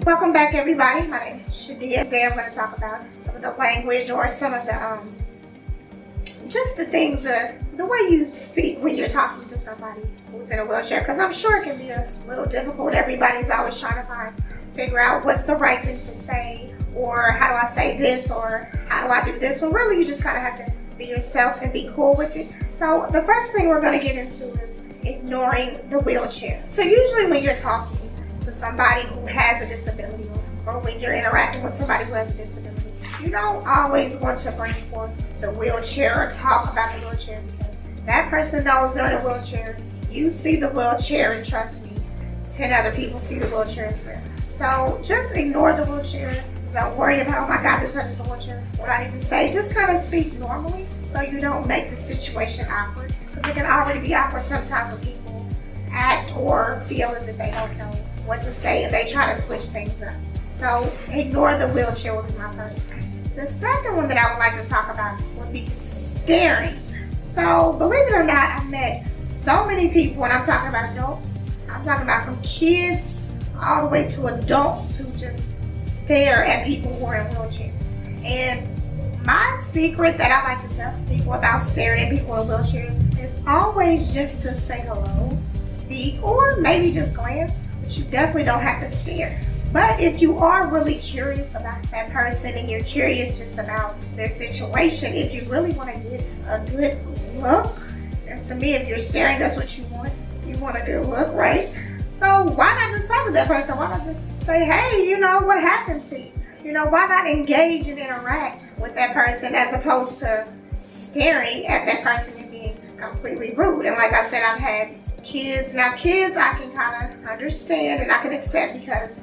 Welcome back, everybody. My name is Shadia. Today I'm going to talk about some of the language or some of the just the things, the way you speak when you're talking to somebody who's in a wheelchair, because I'm sure it can be a little difficult. Everybody's always trying to figure out what's the right thing to say, or how do I say this, or how do I do this. Well, really, you just kind of have to be yourself and be cool with it. So the first thing we're going to get into is ignoring the wheelchair. So usually when you're talking to somebody who has a disability, or when you're interacting with somebody who has a disability, you don't always want to bring forth the wheelchair or talk about the wheelchair, because that person knows they're in a wheelchair. You see the wheelchair, and trust me, 10 other people see the wheelchair as well. So just ignore the wheelchair. Don't worry about, oh my God, this person's in a wheelchair. What I need to say, just kind of speak normally so you don't make the situation awkward. Because it can already be awkward sometimes when people act or feel as if they don't know what to say and they try to switch things up. So ignore the wheelchair would be my first thing. The second one that I would like to talk about would be staring. So believe it or not, I've met so many people, when I'm talking about adults, I'm talking about from kids all the way to adults who just stare at people who are in wheelchairs. And my secret that I like to tell people about staring at people in wheelchairs is always just to say hello, speak, or maybe just glance, but you definitely don't have to stare. But if you are really curious about that person and you're curious just about their situation, if you really want to get a good look, and to me, if you're staring, that's what you want. You want a good look, right? So why not just talk to that person? Why not just say, hey, what happened to you? Why not engage and interact with that person as opposed to staring at that person and being completely rude? And like I said, I've had kids. Now kids I can kind of understand and I can accept, because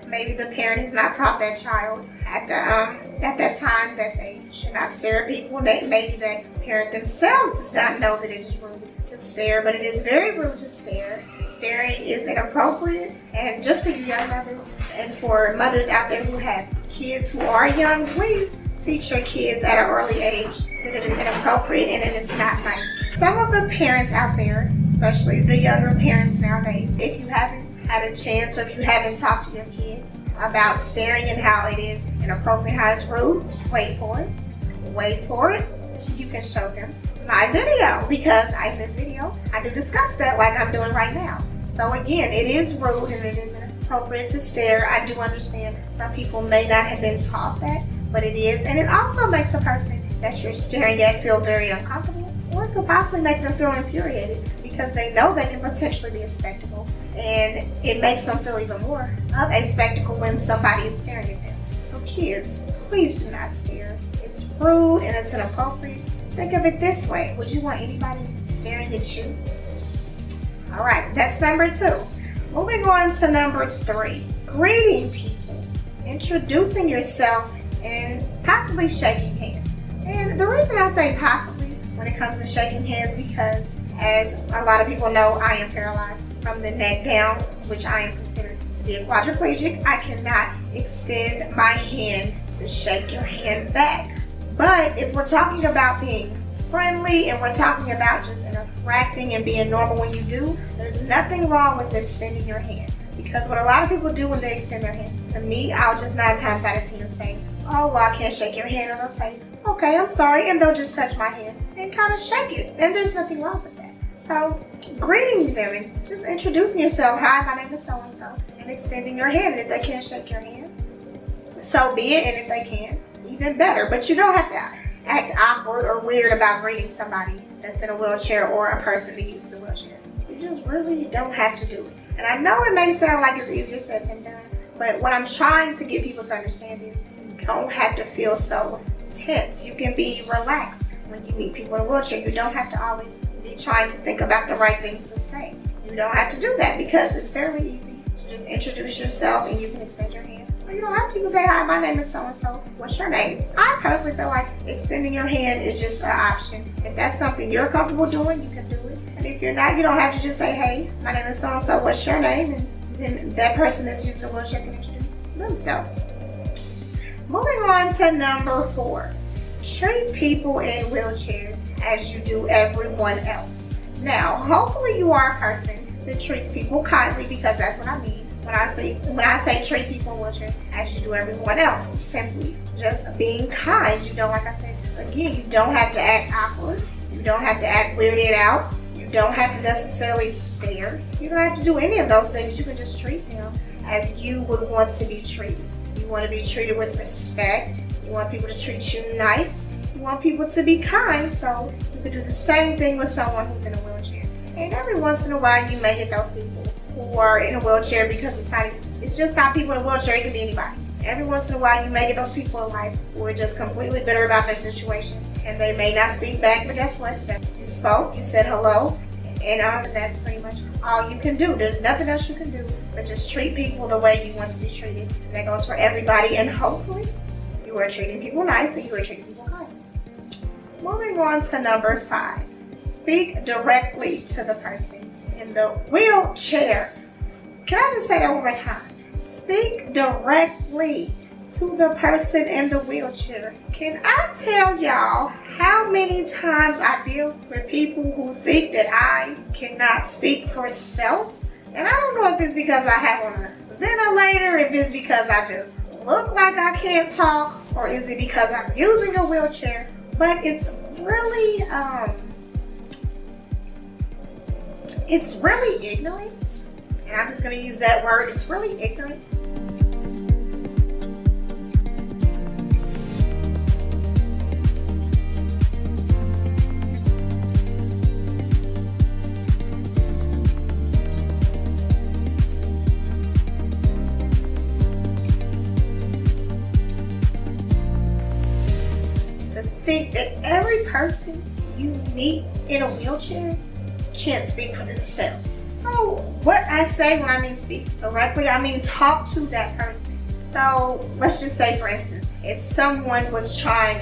maybe the parent has not taught that child at that time that they should not stare at people. Maybe that parent themselves does not know that it is rude to stare, but it is very rude to stare. Staring is inappropriate, and just for you young mothers and for mothers out there who have kids who are young, please teach your kids at an early age that it is inappropriate and it is not nice. Some of the parents out there, especially the younger parents nowadays, if you haven't had a chance or if you haven't talked to your kids about staring and how it is inappropriate, how it's rude, wait for it. You can show them my video, because in this video I do discuss that like I'm doing right now. So again, it is rude and it is inappropriate to stare. I do understand some people may not have been taught that, but it is, and it also makes the person that you're staring at feel very uncomfortable, or it could possibly make them feel infuriated because they know they can potentially be a spectacle, and it makes them feel even more of a spectacle when somebody is staring at them. So kids, please do not stare. It's rude and it's inappropriate. Think of it this way: would you want anybody staring at you? All right, that's number 2. Moving on to number 3, greeting people, introducing yourself, and possibly shaking hands. And the reason I say possibly when it comes to shaking hands, because as a lot of people know, I am paralyzed from the neck down, which I am considered to be a quadriplegic. I cannot extend my hand to shake your hand back. But if we're talking about being friendly and we're talking about just interacting and being normal when you do, there's nothing wrong with extending your hand. Because what a lot of people do when they extend their hand, to me, I'll just 9 times out of 10 say, oh, well, I can't shake your hand. And they'll say, okay, I'm sorry. And they'll just touch my hand and kind of shake it. And there's nothing wrong with that. So greeting them and just introducing yourself, hi, my name is so-and-so, and extending your hand. And if they can't shake your hand, so be it. And if they can, even better. But you don't have to act awkward or weird about greeting somebody that's in a wheelchair or a person that uses a wheelchair. You just really don't have to do it. And I know it may sound like it's easier said than done, but what I'm trying to get people to understand is you don't have to feel so tense. You can be relaxed when you meet people in a wheelchair. You don't have to always be trying to think about the right things to say. You don't have to do that, because it's fairly easy to just introduce yourself and you can extend your hand. Or you don't have to. You can say, hi, my name is so-and-so. What's your name? I personally feel like extending your hand is just an option. If that's something you're comfortable doing, you can do it. And if you're not, you don't have to just say, hey, my name is so-and-so. What's your name? And then that person that's using the wheelchair can introduce themselves. Moving on to number 4. Treat people in wheelchairs as you do everyone else. Now, hopefully you are a person that treats people kindly, because that's what I mean. When I say treat people in wheelchairs as you do everyone else, simply just being kind. You don't, like I said again, you don't have to act awkward. You don't have to act weirded out. You don't have to necessarily stare. You don't have to do any of those things. You can just treat them as you would want to be treated. You want to be treated with respect. You want people to treat you nice. You want people to be kind. So you can do the same thing with someone who's in a wheelchair. And every once in a while, you may get those people who are in a wheelchair because it's just not people in a wheelchair. It can be anybody. Every once in a while, you may get those people in life who are just completely bitter about their situation, and they may not speak back. But guess what? You spoke. You said hello. And that's pretty much all you can do. There's nothing else you can do but just treat people the way you want to be treated. And that goes for everybody. And hopefully, you are treating people nice and you are treating people kind. Moving on to number 5. Speak directly to the person in the wheelchair. Can I just say that one more time? Speak directly to the person in the wheelchair. Can I tell y'all how many times I deal with people who think that I cannot speak for self? And I don't know if it's because I have on a ventilator, if it's because I just look like I can't talk, or is it because I'm using a wheelchair? But it's really ignorant. And I'm just going to use that word. It's really ignorant. To think that every person you meet in a wheelchair can't speak for themselves. So what I say when I mean speak directly, I mean talk to that person. So let's just say, for instance, if someone was trying,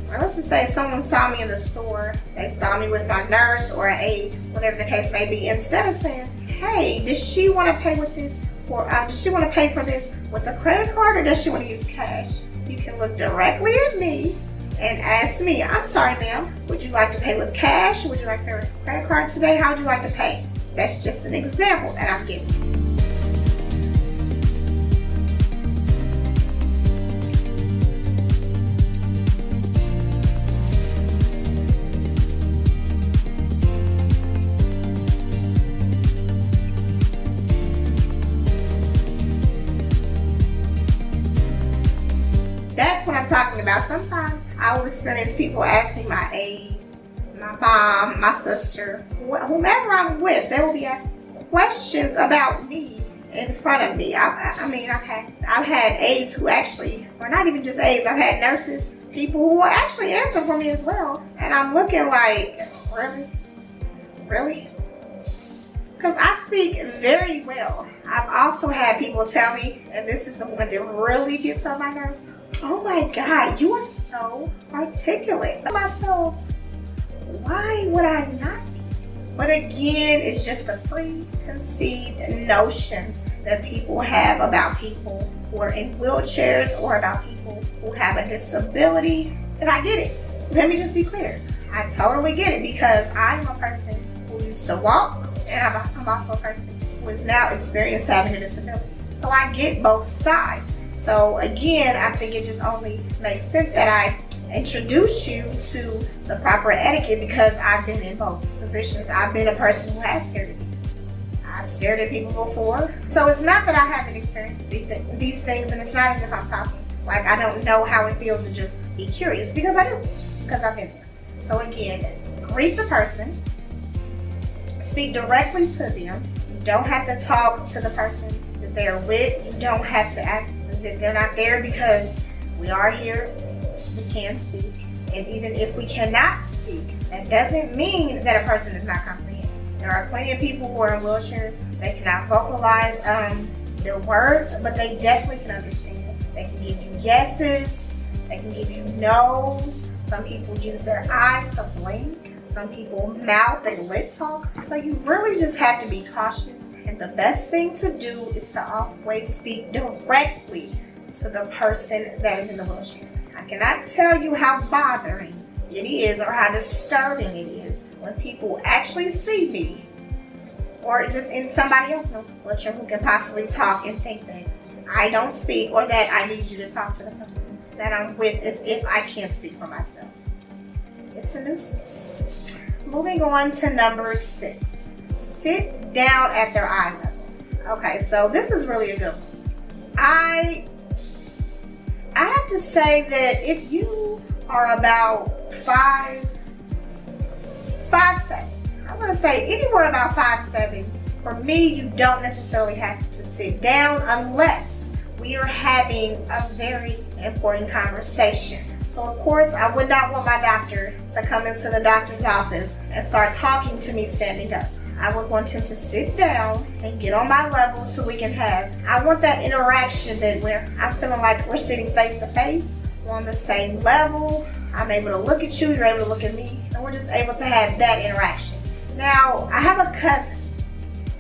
or let's just say if someone saw me in the store, they saw me with my nurse or an aide, whatever the case may be, instead of saying, hey, does she want to pay with this, or does she want to pay for this with a credit card, or does she want to use cash? You can look directly at me and ask me, I'm sorry ma'am, would you like to pay with cash? Would you like to pay with a credit card today? How would you like to pay? That's just an example that I'm giving. That's what I'm talking about. Sometimes I will experience people asking my aide, my mom, my sister, whomever I'm with, they will be asking questions about me in front of me. I mean, I've had aides who actually, or not even just aides, I've had nurses, people who will actually answer for me as well. And I'm looking like, really? Because I speak very well. I've also had people tell me, and this is the one that really gets on my nerves, oh my God, you are so articulate. Myself, why would I not be? But again, it's just the preconceived notions that people have about people who are in wheelchairs or about people who have a disability. And I get it. Let me just be clear. I totally get it, because I'm a person who used to walk, and I'm also a person who is now experienced having a disability. So I get both sides. So again, I think it just only makes sense that I introduce you to the proper etiquette, because I've been in both positions. I've been a person who has stared at people. I've stared at people before. So it's not that I haven't experienced these things, and it's not as if I'm talking like I don't know how it feels to just be curious, because I do, because I've been there. So again, greet the person, speak directly to them. You don't have to talk to the person that they're with. You don't have to act as if they're not there, because we are here. We can speak, and even if we cannot speak, that doesn't mean that a person does not comprehend. There are plenty of people who are in wheelchairs. They cannot vocalize their words, but they definitely can understand. They can give you yeses. They can give you no's. Some people use their eyes to blink. Some people mouth and lip talk. So you really just have to be cautious. And the best thing to do is to always speak directly to the person that is in the wheelchair. I cannot tell you how bothering it is or how disturbing it is when people actually see me or just in somebody else in a wheelchair who can possibly talk and think that I don't speak, or that I need you to talk to the person that I'm with as if I can't speak for myself. It's a nuisance. Moving on to number 6. Sit down at their eye level. Okay, so this is really a good one. I have to say that if you are about 5'7", I'm gonna say anywhere about 5'7", for me, you don't necessarily have to sit down unless we are having a very important conversation. So of course, I would not want my doctor to come into the doctor's office and start talking to me standing up. I would want him to sit down and get on my level so we can I want that interaction that I'm feeling like we're sitting face to face, we're on the same level, I'm able to look at you, you're able to look at me, and we're just able to have that interaction. Now, I have a cousin,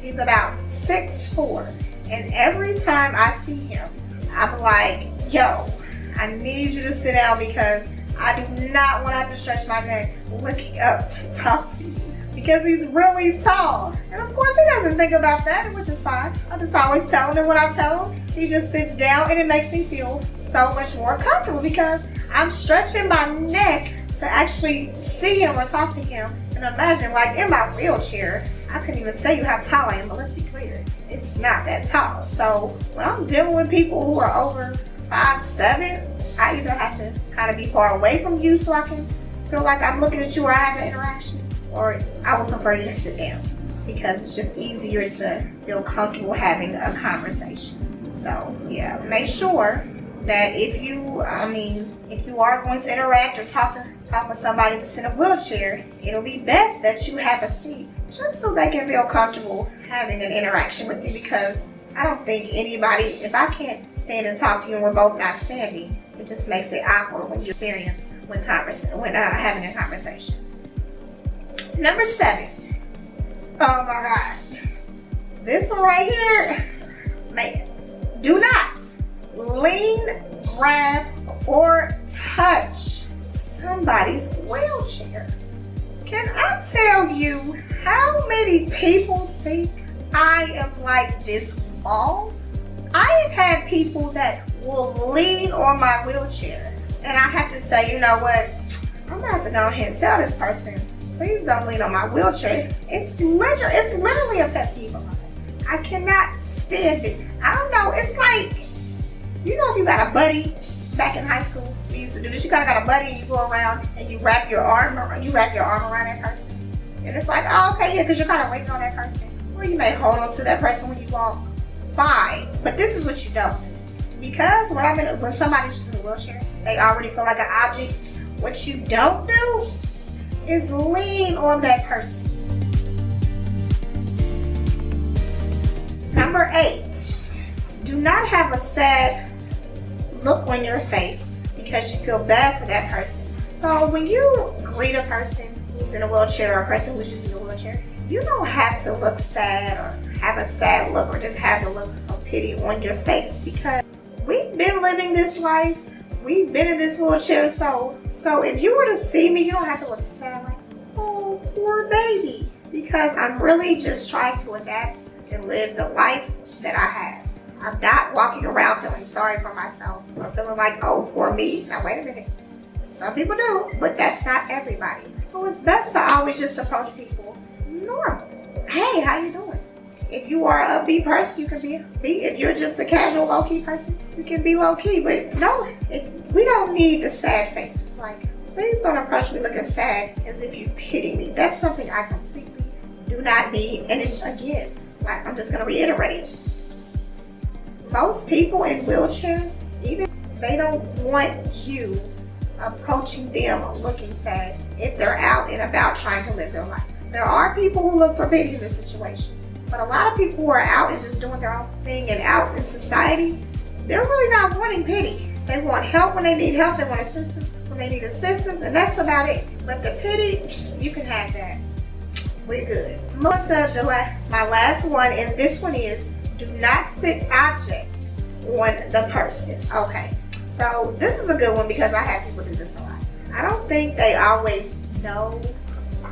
he's about 6'4", and every time I see him, I'm like, yo, I need you to sit down because I do not want to have to stretch my neck looking up to talk to you. Because he's really tall. And of course he doesn't think about that, which is fine. I just always tell him, and when I tell him, he just sits down, and it makes me feel so much more comfortable because I'm stretching my neck to actually see him or talk to him. And imagine, like in my wheelchair, I couldn't even tell you how tall I am, but let's be clear, it's not that tall. So when I'm dealing with people who are over 5'7", I either have to kind of be far away from you so I can feel like I'm looking at you or I have an interaction, or I would prefer you to sit down because it's just easier to feel comfortable having a conversation. So yeah, make sure that if you are going to interact or talk with somebody that's in a wheelchair, it'll be best that you have a seat just so they can feel comfortable having an interaction with you, because I don't think anybody, if I can't stand and talk to you and we're both not standing, it just makes it awkward when you experience when having a conversation. Number 7. Oh my God. This one right here, man. Do not lean, grab, or touch somebody's wheelchair. Can I tell you how many people think I am like this wall? I have had people that will lean on my wheelchair, and I have to say, you know what? I'm gonna have to go ahead and tell this person, please don't lean on my wheelchair. It's literally a pet peeve of mine. I cannot stand it. I don't know. It's like, you know, if you got a buddy back in high school, we used to do this. You kind of got a buddy, and you go around and you wrap your arm around that person, and it's like, oh, okay, yeah, because you're kind of leaning on that person. Or you may hold on to that person when you walk by. But this is what you don't do. Because when somebody's using a wheelchair, they already feel like an object. What you don't do is lean on that person. Number 8, do not have a sad look on your face because you feel bad for that person. So when you greet a person who's in a wheelchair or a person who's using a wheelchair, you don't have to look sad or have a sad look or just have the look of pity on your face, because we've been living this life. We've been in this wheelchair, so if you were to see me, you don't have to look sad like, oh, poor baby, because I'm really just trying to adapt and live the life that I have. I'm not walking around feeling sorry for myself or feeling like, oh, poor me. Now, wait a minute. Some people do, but that's not everybody. So it's best to always just approach people normal. Hey, how you doing? If you are a upbeat person, you can be. If you're just a casual, low-key person, you can be low-key. But no, we don't need the sad face. Like, please don't approach me looking sad as if you pity me. That's something I completely do not need. And it's, again, like, I'm just going to reiterate. Most people in wheelchairs, even they don't want you approaching them looking sad if they're out and about trying to live their life. There are people who look for pity in this situation, but a lot of people who are out and just doing their own thing and out in society, they're really not wanting pity. They want help when they need help. They want assistance when they need assistance, and that's about it. But the pity, you can have that. We're good. Moving to my last one, and this one is, do not sit objects on the person. Okay, so this is a good one because I have people do this a lot. I don't think they always know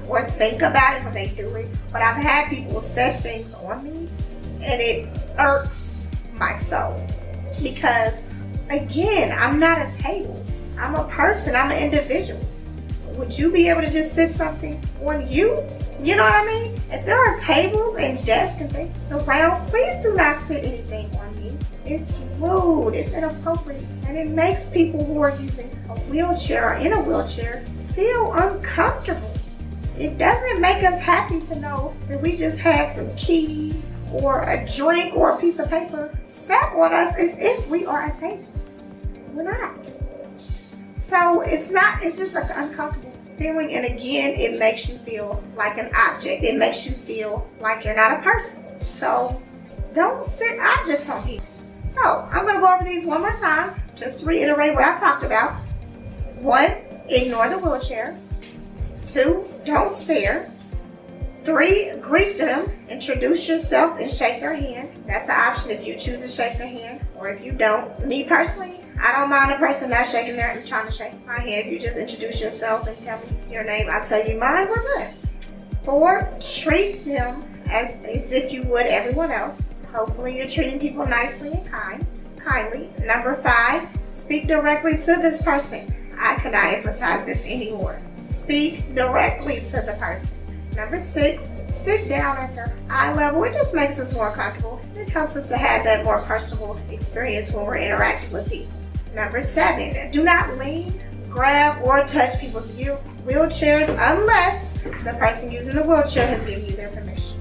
or think about it when they do it, but I've had people set things on me and it irks my soul because, again, I'm not a table. I'm a person. I'm an individual. Would you be able to just sit something on you? You know what I mean? If there are tables and desks and things around, please do not sit anything on me. It's rude, it's inappropriate, and it makes people who are using a wheelchair or in a wheelchair feel uncomfortable. It doesn't make us happy to know that we just had some keys or a drink or a piece of paper sat on us as if we are a table. We're not. So it's just an uncomfortable feeling, and again, it makes you feel like an object. It makes you feel like you're not a person. So don't sit objects on people. So I'm going to go over these one more time just to reiterate what I talked about. 1, ignore the wheelchair. 2, don't stare. 3, greet them, introduce yourself and shake their hand. That's an option if you choose to shake their hand, or if you don't. Me personally, I don't mind a person not shaking their and trying to shake my hand. If you just introduce yourself and tell me your name, I'll tell you mine, we're good. 4, treat them as if you would everyone else. Hopefully you're treating people nicely and kindly. Number 5, speak directly to this person. I cannot emphasize this anymore. Speak directly to the person. Number 6, sit down at their eye level. It just makes us more comfortable. It helps us to have that more personal experience when we're interacting with people. Number 7, do not lean, grab, or touch people's wheelchairs unless the person using the wheelchair has given you their permission.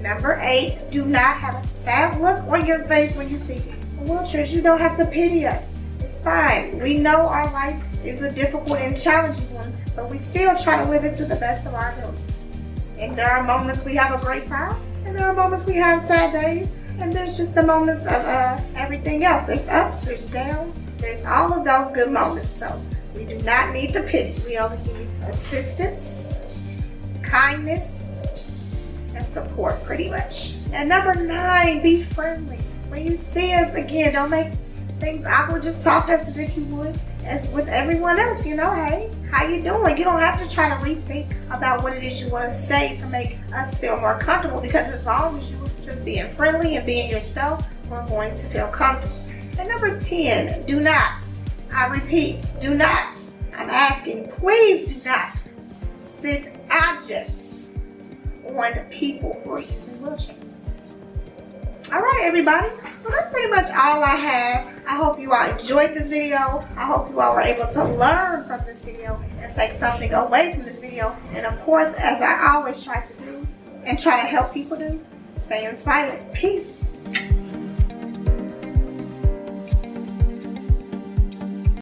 Number 8, do not have a sad look on your face when you see wheelchairs. You don't have to pity us. It's fine. We know our life is a difficult and challenging one, but we still try to live it to the best of our ability. And there are moments we have a great time, and there are moments we have sad days, and there's just the moments of everything else. There's ups, there's downs, there's all of those good moments. So we do not need the pity. We only need assistance, kindness, and support, pretty much. And number 9, be friendly. When you see us, again, don't make things awkward. Just talk to us as if you would as with everyone else. You know, hey, how you doing? You don't have to try to rethink about what it is you want to say to make us feel more comfortable, because as long as you're just being friendly and being yourself, we're going to feel comfortable. And number 10, do not, I repeat, do not, I'm asking, please do not sit objects on people who are using wheelchairs. All right, everybody. So that's pretty much all I have. I hope you all enjoyed this video. I hope you all were able to learn from this video and take something away from this video. And of course, as I always try to do and try to help people do, stay inspired. Peace.